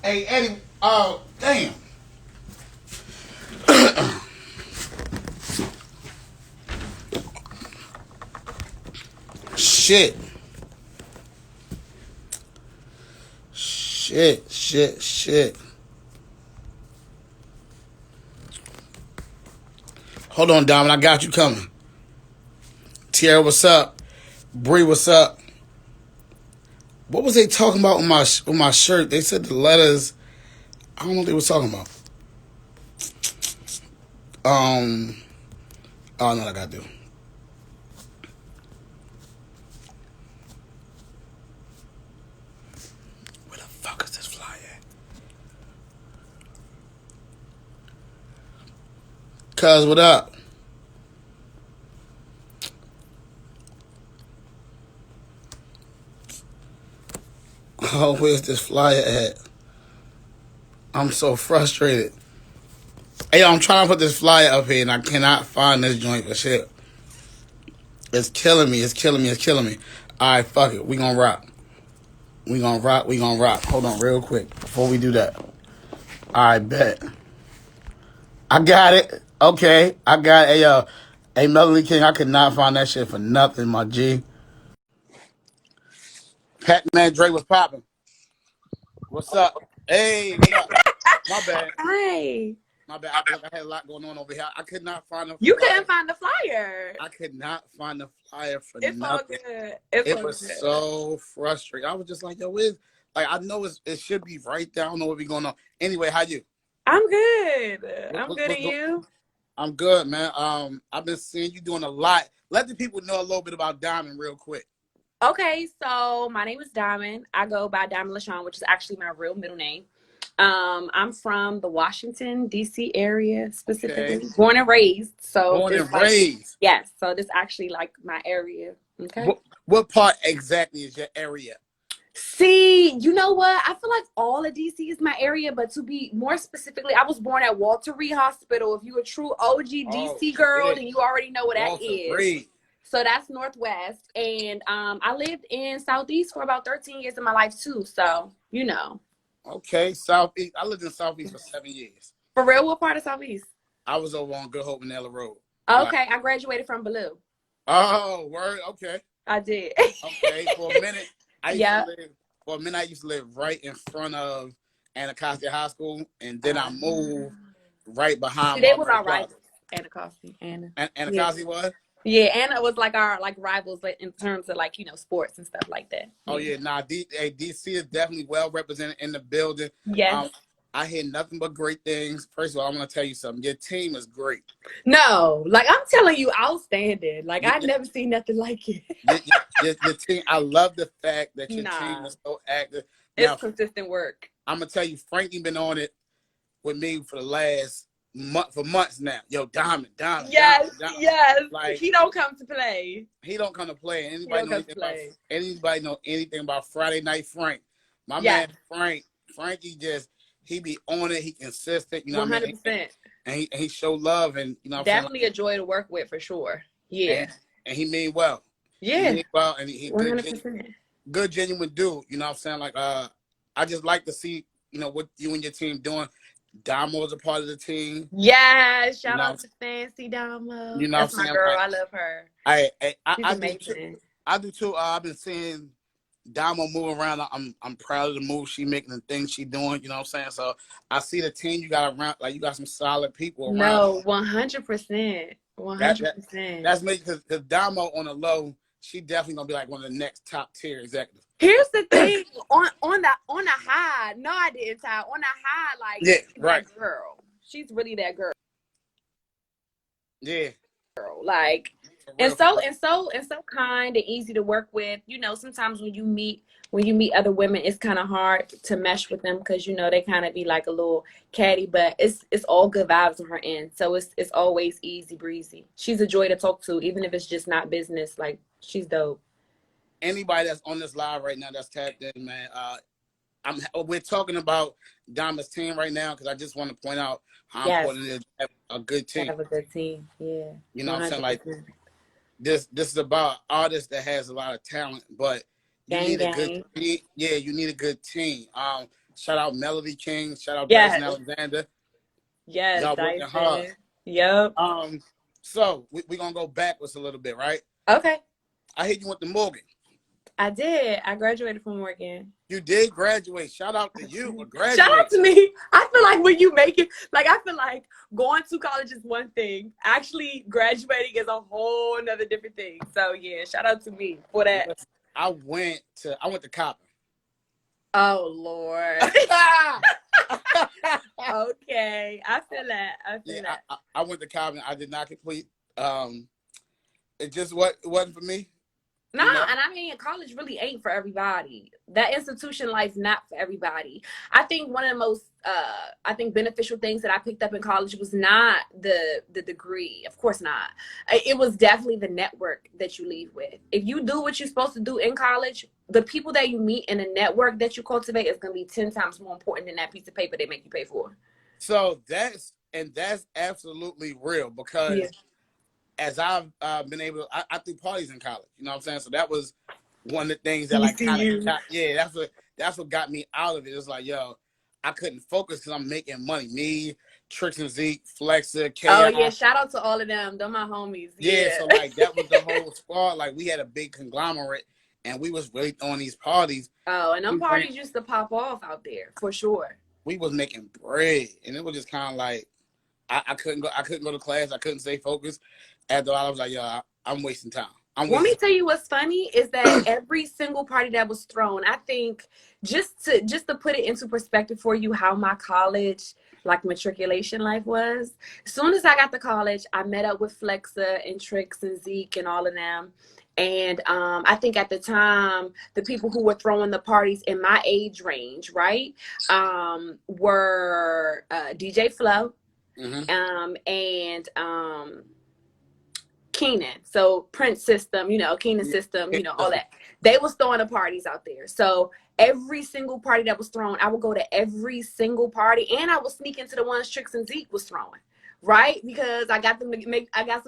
Hey, Eddie, damn. Shit. Shit. Hold on, Diamond. I got you coming. Tierra, what's up? Bree, what's up? What was they talking about with my shirt? They said the letters. I don't know what they was talking about. Oh, no, I got to do. Where the fuck is this fly at? Cuz, what up? Oh, where's this flyer at? I'm so frustrated. Hey, I'm trying to put this flyer up here and I cannot find this joint for shit. It's killing me. All right, fuck it. We gonna rock. Hold on real quick before we do that. I bet. I got it. Okay. I got a Melody King. I could not find that shit for nothing, my G. Pac-Man Dre was popping. What's up? Hey, what up? My bad. Hi. My bad. I had a lot going on over here. I could not find the You flyer. couldn't find the flyer. I could not find the flyer for It's all nothing. good. It was so frustrating. I was just like, yo, where's like I know it should be right there. I don't know what be going on. Anyway, how you? I'm good. I'm good, What's and you? I'm good, man. I've been seeing you doing a lot. Let the people know a little bit about Diamond real quick. Okay, so my name is Diamond. I go by Diamond LaShawn, which is actually my real middle name. I'm from the Washington, D.C. area specifically. Okay. Born and raised. So Born and raised. yes, so this actually like my area. Okay. What part exactly is your area? See, you know what? I feel like all of DC is my area, but to be more specifically, I was born at Walter Reed Hospital. If you're a true OG DC girl, then you already know what that is. Reed. So that's Northwest. And I lived in Southeast for about 13 years of my life too. So, you know. Okay, Southeast. I lived in Southeast for 7 years. For real, what part of Southeast? I was over on Good Hope and Ella Road. Okay, I graduated from Ballou. Oh, word. Okay. I did. Okay, for a minute. I used to live right in front of Anacostia High School, and then I moved right behind. They was our rivals. Anacostia, Anacostia was? Yeah, Anna was like our rivals in terms of like, sports and stuff like that. Oh yeah, DC is definitely well represented in the building. Yes. I hear nothing but great things. First of all, I'm gonna tell you something. Your team is great. No, like I'm telling you, outstanding. Like I've never seen nothing like it. Your team. I love the fact that your team is so active. It's consistent work. I'm gonna tell you, Frankie been on it with me for the last months now. Yo, Diamond. Yes. Like he don't come to play. He don't come to play. Anybody know anything about Friday Night Frank? My man Frankie he be on it. He consistent. You know 100%. What I mean? And he show love, and you know definitely a joy to work with for sure. Yeah. And he mean well. Yeah. He mean well, and he 100%. Good genuine dude. You know what I'm saying? Like I just like to see what you and your team doing. Damo is a part of the team. Yeah, shout out to Fancy Damo. You know that's my girl. I love her. She's amazing. I do too. I've been seeing Damo move around. I'm proud of the move she making, the things she doing. You know what I'm saying? So I see the team you got around. Like you got some solid people around. No, 100%. 100%. That's me because Damo on the low, she definitely gonna be like one of the next top tier executives. Here's the thing, on the high, no, I didn't, Ty. On the high, like she's that girl. She's really that girl. Yeah. Like, and so kind and easy to work with. Sometimes when you meet other women, it's kind of hard to mesh with them because they kind of be like a little catty, but it's all good vibes on her end. So it's always easy breezy. She's a joy to talk to, even if it's just not business. Like, she's dope. Anybody that's on this live right now that's tapped in, man, we're talking about Diamond's team right now because I just want to point out how important it is to have a good team. Have a good team, yeah. You know what I'm saying? Like this is about artists that has a lot of talent, but you need a good team. Yeah, you need a good team. Shout out Melody King. Shout out Dyson Yes. Alexander. Yes, Y'all working hard. Dyson. Yep. So we're gonna go backwards a little bit, right? Okay. I hear you went to Morgan. I did. I graduated from Morgan. You did graduate. Shout out to you for graduating. Shout out to me. I feel like when you make it, like I feel like going to college is one thing. Actually graduating is a whole nother different thing. So yeah, shout out to me for that. I went to Coppin. Oh Lord. Okay. I feel that. I went to Coppin. I did not complete. It just wasn't for me. No, you know? And I mean, college really ain't for everybody. That institution life's not for everybody. I think one of the most, beneficial things that I picked up in college was not the degree. Of course not. It was definitely the network that you leave with. If you do what you're supposed to do in college, the people that you meet and the network that you cultivate is going to be 10 times more important than that piece of paper they make you pay for. So that's absolutely real because as I've been able to, I threw parties in college, you know what I'm saying? So that was one of the things that like that's what got me out of it. It's like, yo, I couldn't focus because I'm making money. Me, Tricks and Zeke, Flexa, Chaos. Oh yeah, shout out to all of them. They're my homies. Yeah, so like that was the whole squad. Like we had a big conglomerate and we was really throwing these parties. Oh, and them parties used to pop off out there for sure. We was making bread and it was just kind of like I couldn't go to class. I couldn't stay focused. After all, I was like, yo, I'm wasting time. Let me tell you what's funny is that every single party that was thrown, I think just to put it into perspective for you how my college like matriculation life was. As soon as I got to college, I met up with Flexa and Tricks and Zeke and all of them. And I think at the time, the people who were throwing the parties in my age range, right, were DJ Flow, and Keenan. So Prince System, Keenan System, all that. They was throwing the parties out there. So every single party that was thrown, I would go to every single party, and I would sneak into the ones Tricks and Zeke was throwing. Right? Because I got some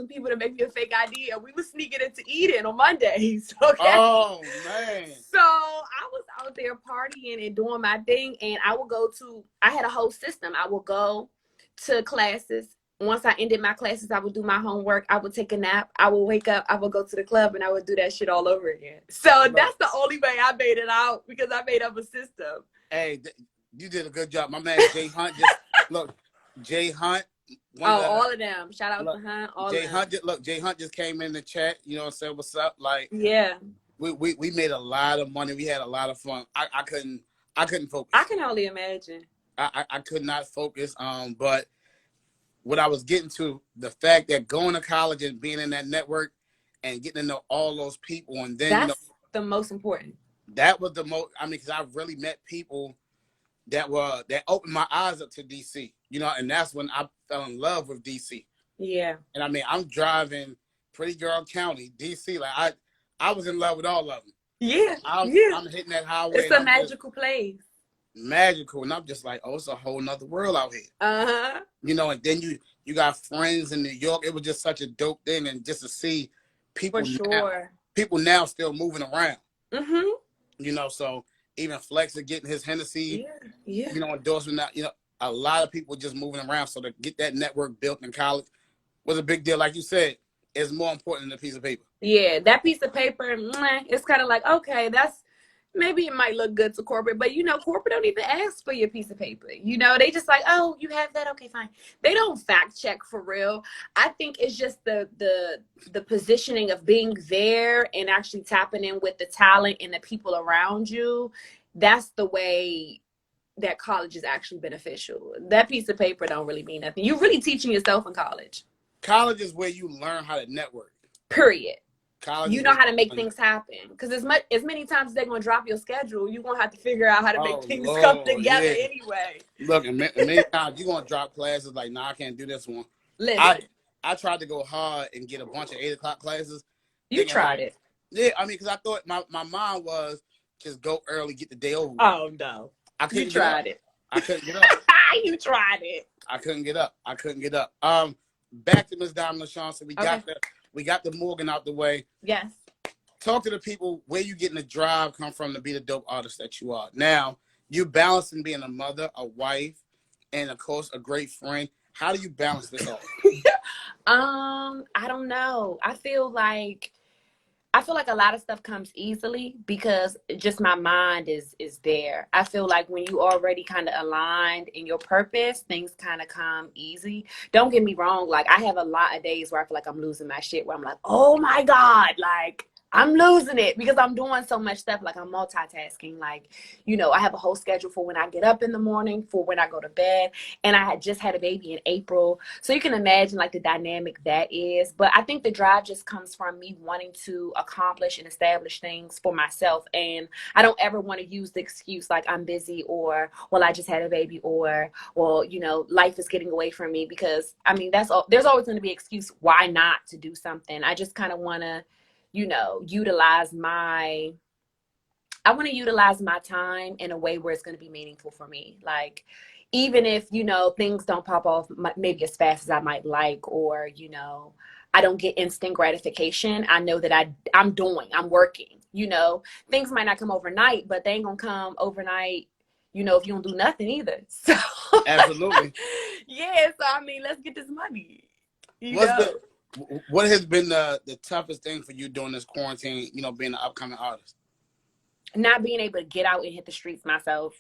people to make me a fake ID, and we were sneaking into Eden on Mondays. Okay. Oh man. So I was out there partying and doing my thing, and I had a whole system. I would go to classes. Once I ended my classes, I would do my homework. I would take a nap. I would wake up. I would go to the club, and I would do that shit all over again. So that's the only way I made it out because I made up a system. Hey, you did a good job. My man Jay Hunt Jay Hunt. All of them. Shout out to Hunt. Jay Hunt just came in the chat. You know what I'm saying? What's up? Like, yeah. We made a lot of money. We had a lot of fun. I couldn't focus. I can only imagine. I could not focus. But what I was getting to, the fact that going to college and being in that network and getting to know all those people, and then that's the most important. That was the most. I mean, because I really met people that opened my eyes up to DC. And that's when I fell in love with DC. Yeah. And I mean, I'm driving Pretty Girl County, DC. Like I was in love with all of them. Yeah. I'm hitting that highway. It's a magical place. Magical, and I'm just like, oh, it's a whole nother world out here. And then you got friends in New York. It was just such a dope thing, and just to see people now still moving around. So even Flexa getting his Hennessy, endorsement now, a lot of people just moving around. So to get that network built in college was a big deal. Like you said, it's more important than a piece of paper. Yeah, that piece of paper, it's kind of like, okay, maybe it might look good to corporate, but corporate don't even ask for your piece of paper. They just like, oh, you have that? Okay, fine. They don't fact check for real. I think it's just the positioning of being there and actually tapping in with the talent and the people around you. That's the way that college is actually beneficial. That piece of paper don't really mean nothing. You're really teaching yourself in college. College is where you learn how to network. Period. College, you know how to make things happen. Because as many times as they're going to drop your schedule, you're going to have to figure out how to make things come together anyway. Look, and many times you're going to drop classes like, nah, I can't do this one. Listen. I tried to go hard and get a bunch of 8 o'clock classes. You tried it. Yeah, I mean, because I thought my mind was just go early, get the day over. Oh, no. You tried it. I couldn't get up. You tried it. I couldn't get up. Back to Miss Diamond LaShawn. So we got the Morgan out the way. Yes. Talk to the people where you getting the drive come from to be the dope artist that you are. Now, you balancing being a mother, a wife, and of course a great friend. How do you balance this all? I don't know. I feel like a lot of stuff comes easily because just my mind is there. I feel like when you already kind of aligned in your purpose, things kind of come easy. Don't get me wrong, like I have a lot of days where I feel like I'm losing my shit, where I'm like, oh my God, like I'm losing it because I'm doing so much stuff. Like I'm multitasking. Like, I have a whole schedule for when I get up in the morning, for when I go to bed. And I had just had a baby in April. So you can imagine like the dynamic that is. But I think the drive just comes from me wanting to accomplish and establish things for myself. And I don't ever want to use the excuse like I'm busy, or, well, I just had a baby, or, well, life is getting away from me, because I mean, there's always going to be an excuse why not to do something. I just kind of want to utilize my time in a way where it's going to be meaningful for me. Like, even if, things don't pop off maybe as fast as I might like, or, I don't get instant gratification, I know that I'm working, things might not come overnight, but they ain't going to come overnight, if you don't do nothing either. So, Absolutely. yeah. So, I mean, let's get this money, What has been the toughest thing for you during this quarantine, being an upcoming artist? Not being able to get out and hit the streets myself.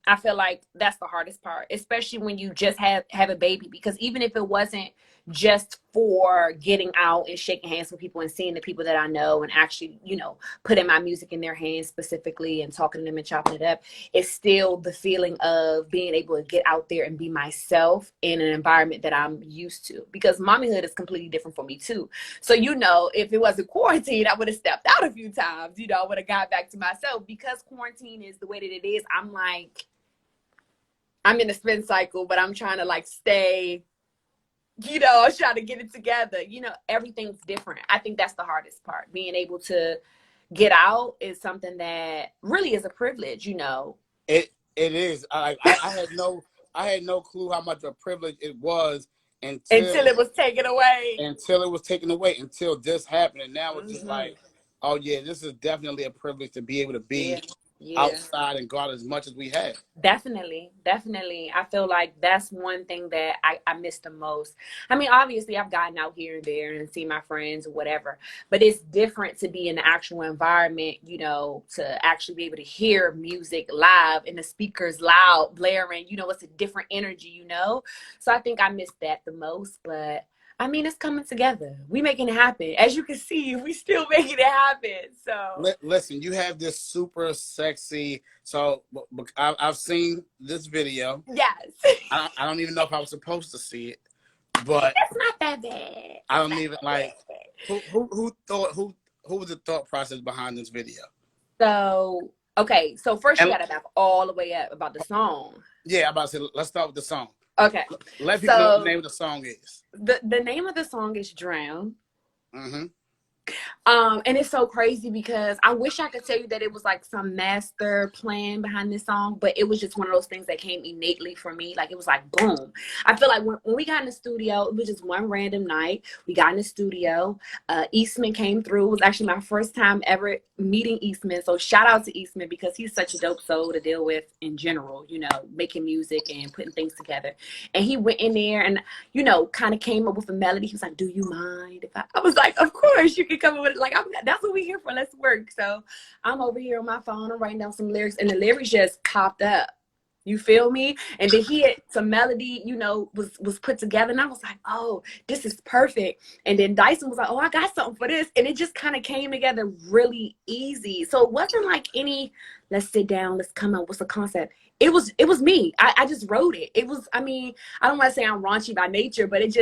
I feel like that's the hardest part, especially when you just have a baby, because even if it wasn't just for getting out and shaking hands with people and seeing the people that I know and actually, putting my music in their hands specifically and talking to them and chopping it up, it's still the feeling of being able to get out there and be myself in an environment that I'm used to, because mommyhood is completely different for me too. So, if it wasn't quarantine, I would have stepped out a few times, I would have got back to myself. Because quarantine is the way that it is, I'm in a spin cycle, but I'm trying to like stay, I was trying to get it together. Everything's different. I think that's the hardest part. Being able to get out is something that really is a privilege, It is. I had no clue how much of a privilege it was until it was taken away. Until this happened. And now it's just like, oh yeah, this is definitely a privilege to be able to be outside and go out as much as we have. Definitely. I feel like that's one thing that I miss the most. I mean, obviously I've gotten out here and there and seen my friends or whatever, but it's different to be in the actual environment, to actually be able to hear music live and the speakers loud blaring, it's a different energy, So I think I miss that the most. But I mean, it's coming together. We making it happen. As you can see, we still making it happen. So listen, you have this super sexy. So I've seen this video. Yes. I don't even know if I was supposed to see it, but it's not that bad. I don't even like. Who was the thought process behind this video? So okay, so first you gotta back all the way up about the song. Yeah, I'm about to say, let's start with the song. Okay. Let people know what the name of the song is. The name of the song is Drown. Mm-hmm. And it's so crazy because I wish I could tell you that it was like some master plan behind this song, but it was just one of those things that came innately for me. Like, it was like, boom. I feel like when we got in the studio, it was just one random night. We got in the studio. Eastman came through. It was actually my first time ever meeting Eastman. So shout out to Eastman, because he's such a dope soul to deal with in general, making music and putting things together. And he went in there and, kind of came up with a melody. He was like, do you mind if I was like, of course you can come up with it. Like, that's what we're here for. Let's work. So I'm over here on my phone. I'm writing down some lyrics, and the lyrics just popped up. You feel me? And then he had some melody, was put together. And I was like, oh, this is perfect. And then Dyson was like, oh, I got something for this. And it just kind of came together really easy. So it wasn't like let's sit down, let's come up with a concept. It was me. I just wrote it. It was, I mean, I don't want to say I'm raunchy by nature, but it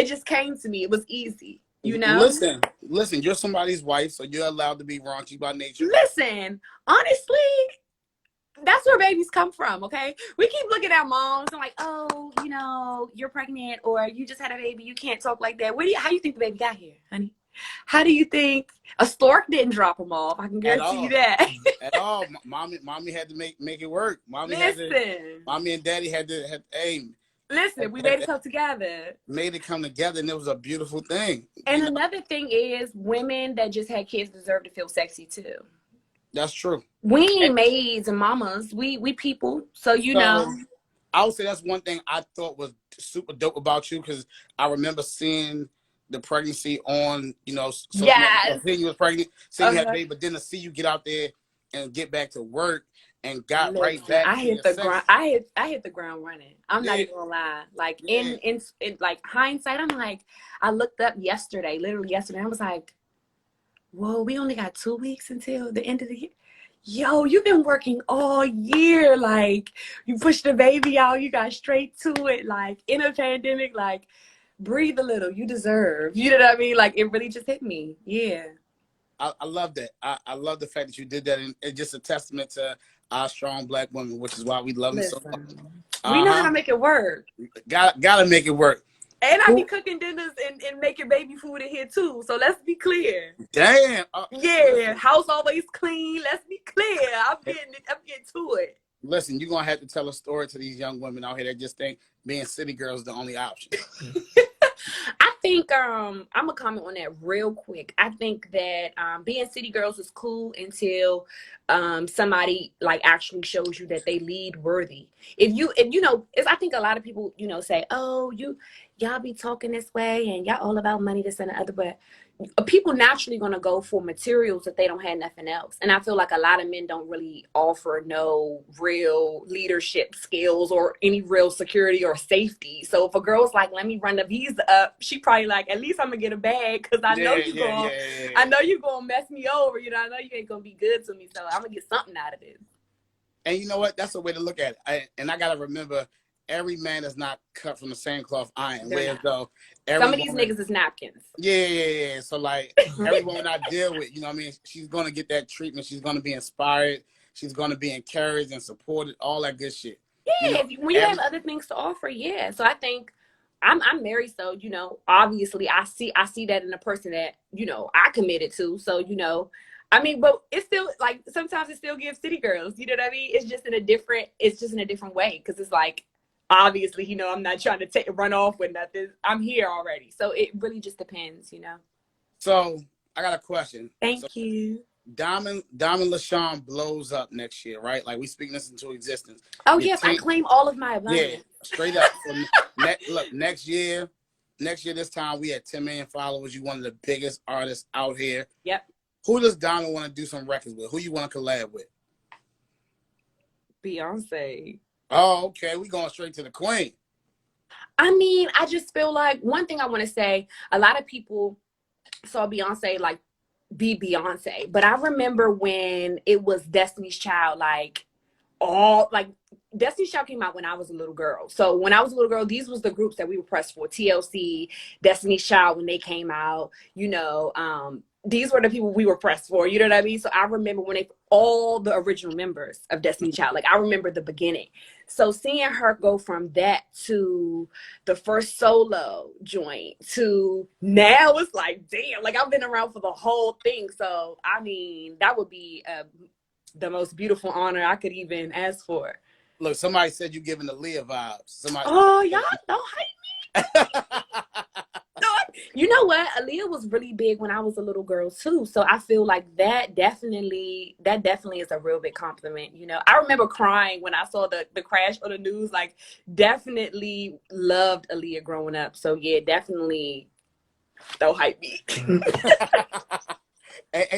just came to me. It was easy. Listen, you're somebody's wife, so you're allowed to be raunchy by nature. Listen, honestly, that's where babies come from, okay? We keep looking at moms and like, oh, you're pregnant or you just had a baby. You can't talk like that. How do you think the baby got here, honey? How do you think a stork didn't drop them off? I can guarantee you that. At all. Mommy had to make it work. Mommy and daddy had to aim. Listen, we made it come together. And it was a beautiful thing. And another thing is, women that just had kids deserve to feel sexy too. That's true. We And ain't maids and mamas. We people. So you know. so I would say that's one thing I thought was super dope about you, because I remember seeing the pregnancy on, social media, Yes. seeing you was pregnant, seeing you had a Uh-huh. baby, but then to see you get out there and get back to work and got right Listen, back I to hit your the ground. senses. I hit the ground running. I'm not Yeah, even gonna lie. Like yeah. in like hindsight, I'm like, I looked up yesterday, literally yesterday. I was like, whoa, we only got 2 weeks until the end of the year. Yo, you've been working all year. Like you pushed the baby out, you got straight to it. Like in a pandemic, like breathe a little. You deserve. You know what I mean? Like it really just hit me. Yeah. I love that. I love the fact that you did that, and it's just a testament to our strong Black women, which is why we love them so much. Listen, we know how Uh-huh. to make it work. Gotta make it work. And I be Who? cooking dinners and making baby food in here too. So let's be clear. Damn. Yeah, Listen, house always clean. Let's be clear. I'm getting to it. listen. You're gonna have to tell a story to these young women out here that just think being city girls is the only option. I think I'm gonna comment on that real quick. I think that being city girls is cool until somebody like actually shows you that they lead worthy. If you know, it's, I think a lot of people say, oh, y'all be talking this way and y'all all about money, this and the other, but people naturally going to go for materials if they don't have nothing else. And I feel like a lot of men don't really offer no real leadership skills or any real security or safety. So if a girl's like, let me run the visa up, she probably like, at least I'm gonna get a bag because I know Yeah, you yeah, going yeah, yeah, I yeah. know you gonna mess me over. I know you ain't gonna be good to me. So I'm gonna get something out of this. And you know what? That's a way to look at it. And I gotta remember, every man is not cut from the same cloth iron. They're Whereas not. though Some every of these woman, niggas is napkins. yeah, yeah, yeah. So like every woman I deal with, what I mean, she's gonna get that treatment. She's gonna be inspired. She's gonna be encouraged and supported. All that good shit. You know, Yeah, when you have every other things to offer, yeah. So I think I'm married, so obviously I see that in a person that I committed to. So I mean, but it's still like sometimes it still gives city girls. You know what I mean? It's just in a different way because it's like obviously I'm not trying to run off with nothing. I'm here already, so it really just depends. So I got a question. So Thank you. Diamond LaShawn blows up next year, right? Like we speaking this into existence. Oh Your yes, I team, claim all of my yeah, abundance. straight up. So look, next year this time we had 10 million followers. You one of the biggest artists out here. Yep. Who does Diamond want to do some records with? Who you want to collab with? Beyonce. Oh, okay. We going straight to the queen. I mean, I just feel like one thing I want to say, a lot of people saw Beyonce like be Beyonce, but I remember when it was Destiny's Child, like all like Destiny's Child came out when I was a little girl. So when I was a little girl, these was the groups that we were pressed for. TLC, Destiny's Child when they came out, these were the people we were pressed for, you know what I mean? So I remember when all the original members of Destiny's Child, like I remember the beginning. So seeing her go from that to the first solo joint to now it's like, damn, like I've been around for the whole thing. So, I mean, that would be the most beautiful honor I could even ask for. Look, somebody said you giving the Leah vibes. Somebody. Oh, y'all don't hype. No, you know what? Aaliyah was really big when I was a little girl too. So I feel like that definitely is a real big compliment. I remember crying when I saw the crash on the news. Like, definitely loved Aaliyah growing up. So yeah, definitely don't hype me.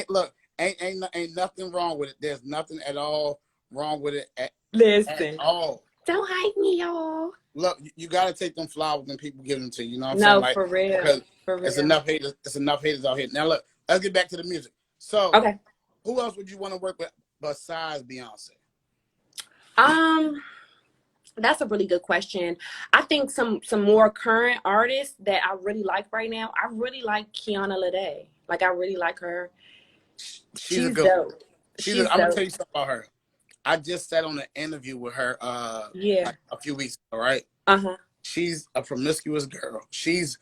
Look, ain't nothing wrong with it. There's nothing at all wrong with it at Listen, all. don't hype me, y'all. Look, you got to take them flowers and people give them to you. You know what I'm No, saying? Like, for real. because For real. it's enough haters. It's enough haters out here. Now look, let's get back to the music. So, Okay. who else would you want to work with besides Beyonce? That's a really good question. I think some more current artists that I really like right now. I really like Kiana Lede. Like I really like her. She's a good dope. one. She's I'm gonna dope. tell you something about her. I just sat on an interview with her Yeah. like a few weeks ago, right? Uh-huh. She's a promiscuous girl. She's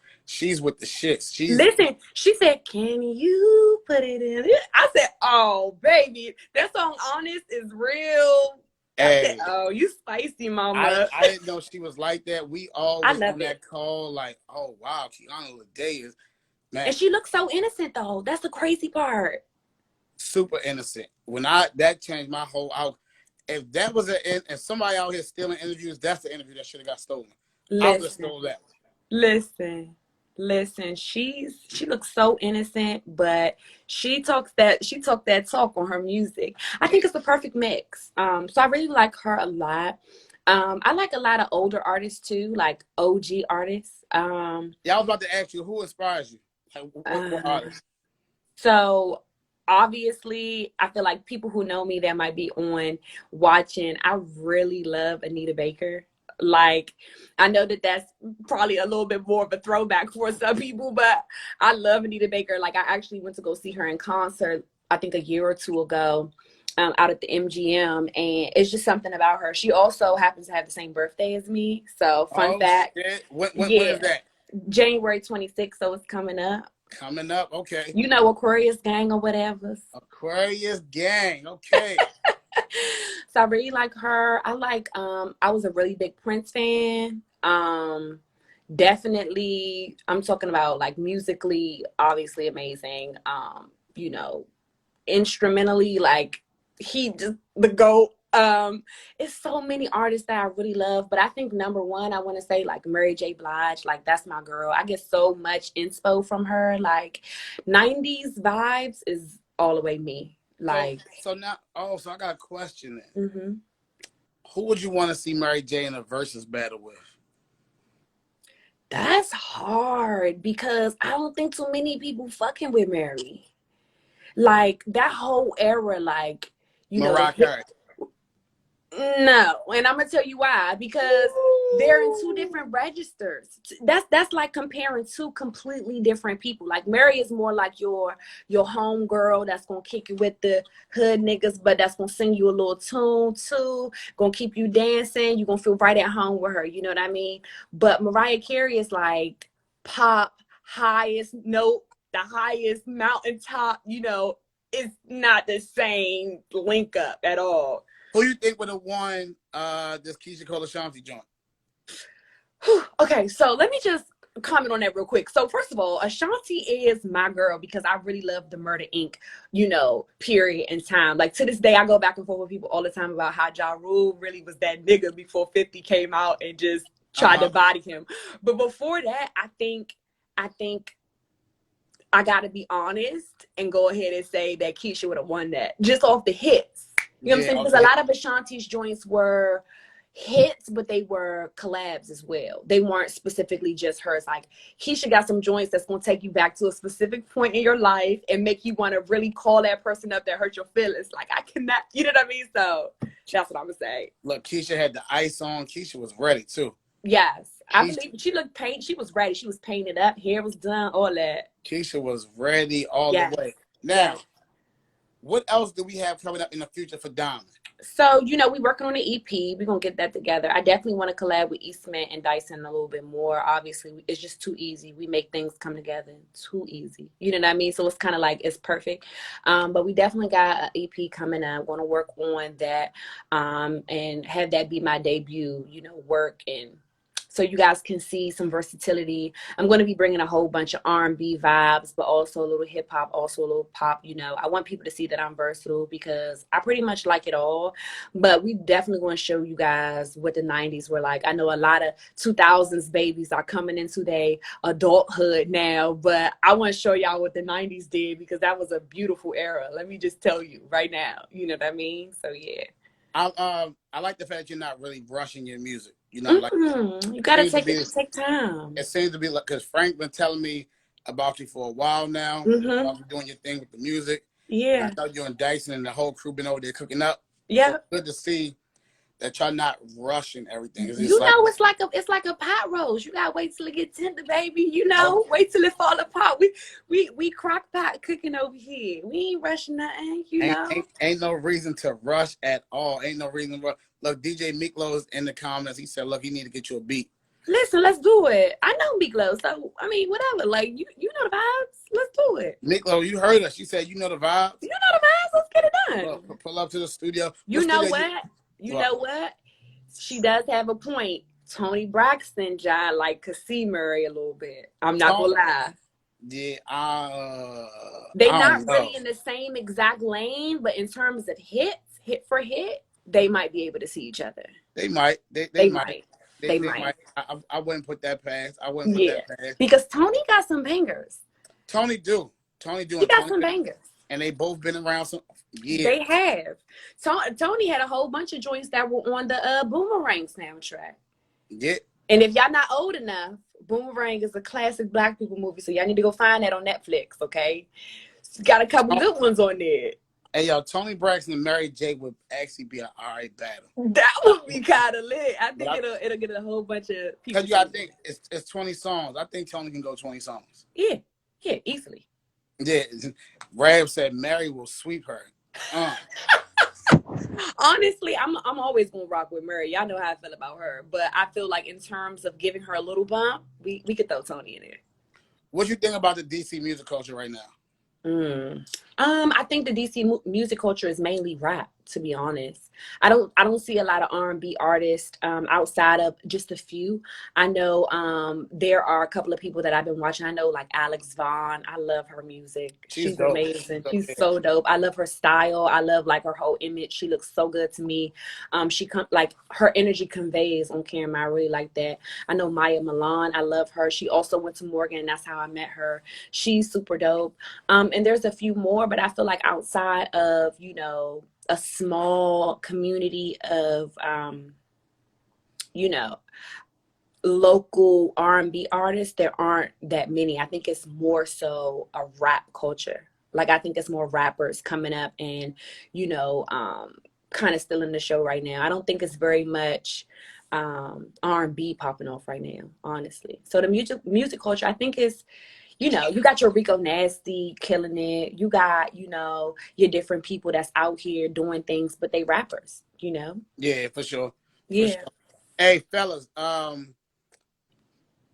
with the shits. Listen, she said, "Can you put it in?" I said, "Oh, baby, that song Honest is real." I said, "Oh, you spicy, mama." I didn't know she was like that. We all I was love on it. that call like, oh wow, Kiana Lede is man. And she looks so innocent though. That's the crazy part. super innocent. When that changed my whole out. If that was if somebody out here stealing interviews, that's the interview that should have got stolen. I would have Listen, stole that. listen. She looks so innocent, but she talked that talk on her music. I think it's the perfect mix. So I really like her a lot. I like a lot of older artists too, like OG artists. Yeah, I was about to ask you, who inspires you? Like, what Uh, artist? so obviously, I feel like people who know me that might be on watching, I really love Anita Baker. Like, I know that that's probably a little bit more of a throwback for some people, but I love Anita Baker. Like, I actually went to go see her in concert, I think a year or two ago, out at the MGM, and it's just something about her. She also happens to have the same birthday as me. So, fun Oh fact, shit! When yeah, is that? January 26th, so it's coming up. Coming up, okay. You know, Aquarius gang or whatever. Aquarius gang, okay. So I really like her. I was a really big Prince fan. Definitely I'm talking about like musically, obviously amazing. You know, instrumentally, like he just the GOAT. It's so many artists that I really love, but I think number one, I want to say like Mary J. Blige, like that's my girl. I get so much inspo from her. Like 90s vibes is all the way me. Like, So now, so I got a question then. mhm. Who would you want to see Mary J in a versus battle with? That's hard because I don't think too many people fucking with Mary. Like that whole era, like, you know, the Mariah Carey. no, and I'm gonna tell you why. Because they're in two different registers. That's like comparing two completely different people. Like Mary is more like your home girl that's gonna kick you with the hood niggas, but that's gonna sing you a little tune too, gonna keep you dancing. You're gonna feel right at home with her. You know what I mean? But Mariah Carey is like pop, highest note, the highest mountaintop. You know, it's not the same link up at all. Who you think would have won this Keisha Cole Ashanti joint? Okay, so let me just comment on that real quick. So first of all, Ashanti is my girl because I really love the Murder Inc., you know, period and time. Like to this day, I go back and forth with people all the time about how Ja Rule really was that nigga before 50 came out and just tried to body him. But before that, I think I gotta be honest and go ahead and say that Keisha would have won that just off the hits. You know what I'm saying? Because a lot of Ashanti's joints were hits, but they were collabs as well. They weren't specifically just hers. Like Keisha got some joints that's gonna take you back to a specific point in your life and make you want to really call that person up that hurt your feelings. Like I cannot, you know what I mean? So that's what I'm gonna say. Look, Keisha had the ice on. Keisha was ready too. Yes, I believe she looked paint. She was ready. She was painted up. Hair was done. All that. Keisha was ready all the way. Now. Yes. What else do we have coming up in the future for Diamond? So, you know, we're working on an EP. We're going to get that together. I definitely want to collab with Eastman and Dyson a little bit more. Obviously, it's just too easy. We make things come together too easy. You know what I mean? So it's kind of like it's perfect. But we definitely got an EP coming up. I'm going to work on that and have that be my debut, you know, work and so you guys can see some versatility. I'm going to be bringing a whole bunch of R&B vibes, but also a little hip hop, also a little pop. You know, I want people to see that I'm versatile because I pretty much like it all. But we definitely going to show you guys what the 90s were like. I know a lot of 2000s babies are coming into their adulthood now, but I want to show y'all what the 90s did because that was a beautiful era. Let me just tell you right now. You know what I mean? So, yeah. I like the fact that you're not really rushing your music. You know, like you gotta take time. It seems to be like because Frank been telling me about you for a while now. About you doing your thing with the music. Yeah. I know you and Dyson and the whole crew been over there cooking up. Yeah. So good to see that y'all not rushing everything. It's like a pot roast. You gotta wait till it get tender, baby. You know, wait till it fall apart. We crock pot cooking over here. We ain't rushing nothing. You know, ain't no reason to rush at all. Ain't no reason to rush. Look, DJ Miklo's in the comments. He said, "Look, he need to get you a beat." Listen, let's do it. I know Miklo, so I mean, whatever. Like you know the vibes. Let's do it. Miklo, you heard us. You said you know the vibes. You know the vibes. Let's get it done. Look, pull up to the studio. You know what? You know what? She does have a point. Tony Braxton, John, like could see Murray a little bit. I'm not gonna lie. Yeah, They I don't not know. really in the same exact lane, but in terms of hits, hit for hit, they might be able to see each other. They might. They They might. might. They They they might. might. I wouldn't put that past. I wouldn't put Yeah. that past. Because Tony got some bangers. Tony do. Tony He doing got Tony, some bangers. and they both been around some years. They have. Tony had a whole bunch of joints that were on the Boomerang soundtrack. Yeah. And if y'all not old enough, Boomerang is a classic Black people movie, so y'all need to go find that on Netflix, okay? It's got a couple good ones on there. Hey, yo, Tony Braxton and Mary J would actually be an alright battle. That would be kind of lit. I think But it'll get a whole bunch of people. Because you gotta think, it's 20 songs. I think Tony can go 20 songs. Yeah, easily. Yeah. Rab said Mary will sweep her. Honestly, I'm always gonna rock with Mary. Y'all know how I feel about her, but I feel like in terms of giving her a little bump, we could throw Tony in there. What you think about the DC music culture right now? I think the DC music culture is mainly rap, to be honest. I don't see a lot of R&B artists outside of just a few. I know there are a couple of people that I've been watching. I know like Alex Vaughn. I love her music. She's amazing. She's so dope. I love her style. I love like her whole image. She looks so good to me. Like her energy conveys on camera. I really like that. I know Maya Milan. I love her. She also went to Morgan, and that's how I met her. She's super dope. And there's a few more, but I feel like outside of, you know, a small community of, you know, local R&B artists, there aren't that many. I think it's more so a rap culture. Like, I think it's more rappers coming up and, you know, kind of still in the show right now. I don't think it's very much R&B popping off right now, honestly. So the music culture, I think is, you know, you got your Rico Nasty killing it. You got, you know, your different people that's out here doing things, but they rappers, you know? Yeah, for sure. Yeah. For sure. Hey, fellas,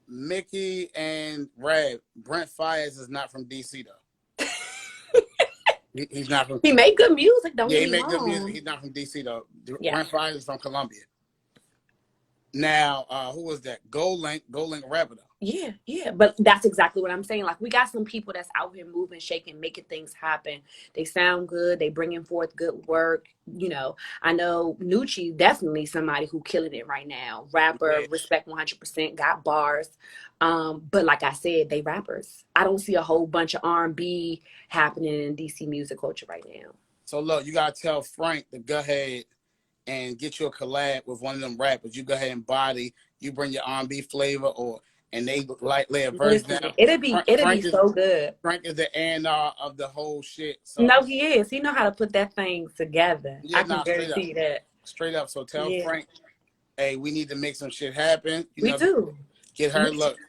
Mickey and Rab, Brent Fayez is not from DC though. He's not from. He made good music, don't Yeah, get he me made good wrong. music. He's not from DC though. Yeah. Brent Fayez is from Columbia. Now, who was that? Gold Link rapper though. Yeah. But that's exactly what I'm saying. Like, we got some people that's out here moving, shaking, making things happen. They sound good. They bringing forth good work. You know, I know Nucci, definitely somebody who killing it right now. Rapper, respect 100%, got bars. But like I said, they rappers. I don't see a whole bunch of R&B happening in DC music culture right now. So look, you gotta tell Frank to go ahead and get you a collab with one of them rappers. You go ahead and body. You bring your R&B flavor, and they lay a verse down. It'll be so good. Frank is the A&R of the whole shit. So. No, he is. He know how to put that thing together. Yeah, I can guarantee that. Straight up. So tell Frank, hey, we need to make some shit happen. We do. Get her. Look,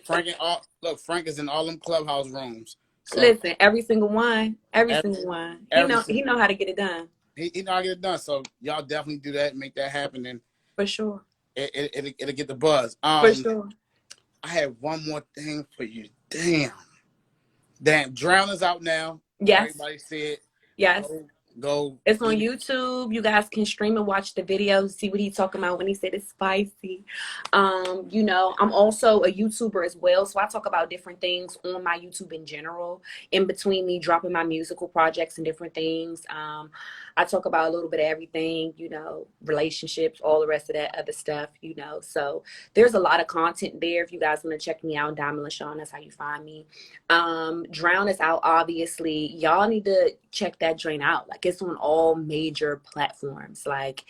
Frank is in all them clubhouse rooms. So, listen, every single one. He know how to get it done. He know how to get it done. So y'all definitely do that, make that happen, and for sure, it'll get the buzz. For sure. I have one more thing for you. Damn, Drown is out now. Yes. Everybody see it. Yes. Go. It's on YouTube. You guys can stream and watch the videos, see what he's talking about when he said it's spicy. You know, I'm also a YouTuber as well, so I talk about different things on my YouTube in general. In between me dropping my musical projects and different things, I talk about a little bit of everything, you know, relationships, all the rest of that other stuff, you know. So there's a lot of content there. If you guys want to check me out, Diamond LaShawn, that's how you find me. Drown is out, obviously. Y'all need to check that joint out. Like, it's on all major platforms. Like,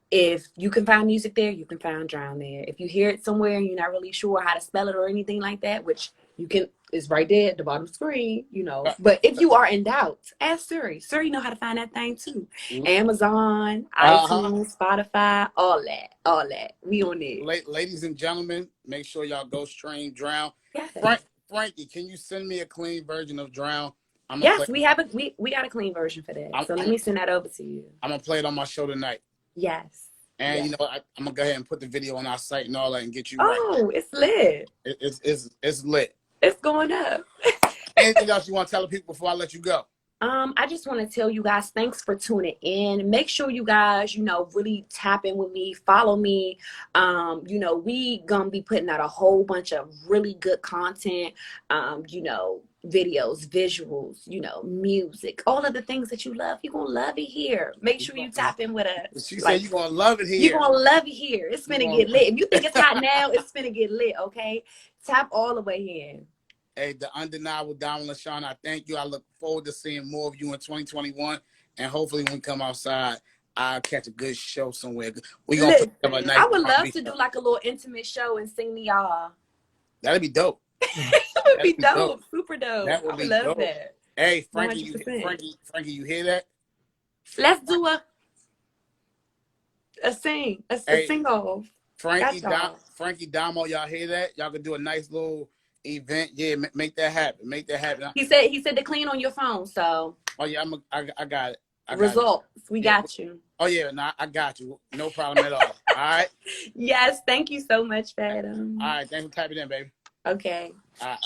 if you can find music there, you can find Drown there. If you hear it somewhere and you're not really sure how to spell it or anything like that, which you can, it's right there at the bottom screen, you know. But if you are in doubt, ask Siri. Siri know how to find that thing too. Amazon, iTunes, Spotify, all that. We on it. Ladies and gentlemen, make sure y'all go stream Drown. Yes. Frankie, can you send me a clean version of Drown? Yes, we got a clean version for that. So let me send that over to you. I'm gonna play it on my show tonight. Yes. And you know, I'm gonna go ahead and put the video on our site and all that and get you. Oh, right. It's lit. It's lit. It's going up. Anything else you want to tell the people before I let you go? I just want to tell you guys, thanks for tuning in. Make sure you guys, really tap in with me, follow me. We gonna be putting out a whole bunch of really good content, videos, visuals, music, all of the things that you love. You're gonna love it here. Make sure you tap in with us. She said Like, you're gonna love it you're here. gonna love it here. It's You finna gonna- get lit. If you think it's hot now, it's finna get lit, okay? Tap all the way in. Hey, the undeniable Diamond LaShawn, I thank you. I look forward to seeing more of you in 2021. And hopefully when we come outside, I'll catch a good show somewhere. We're going to put up a Listen, nice I would love R&B to do show. like a little intimate show and sing to y'all. That'd be dope. It would be That'd be dope. dope. Super dope. That I would would be love dope. that. Hey, Frankie, 100%. Frankie, you hear that? Let's do a Hey, sing off. Frankie Damo, y'all hear that? Y'all can do a nice little event. Yeah, make that happen. Make that happen. He said to clean on your phone, so Oh yeah, I got it. results. We Yeah. got you. Oh yeah, nah, I got you. No problem at all. All right. Yes, thank you so much, Fathom. All right. Thanks for typing in, baby. Okay. All right.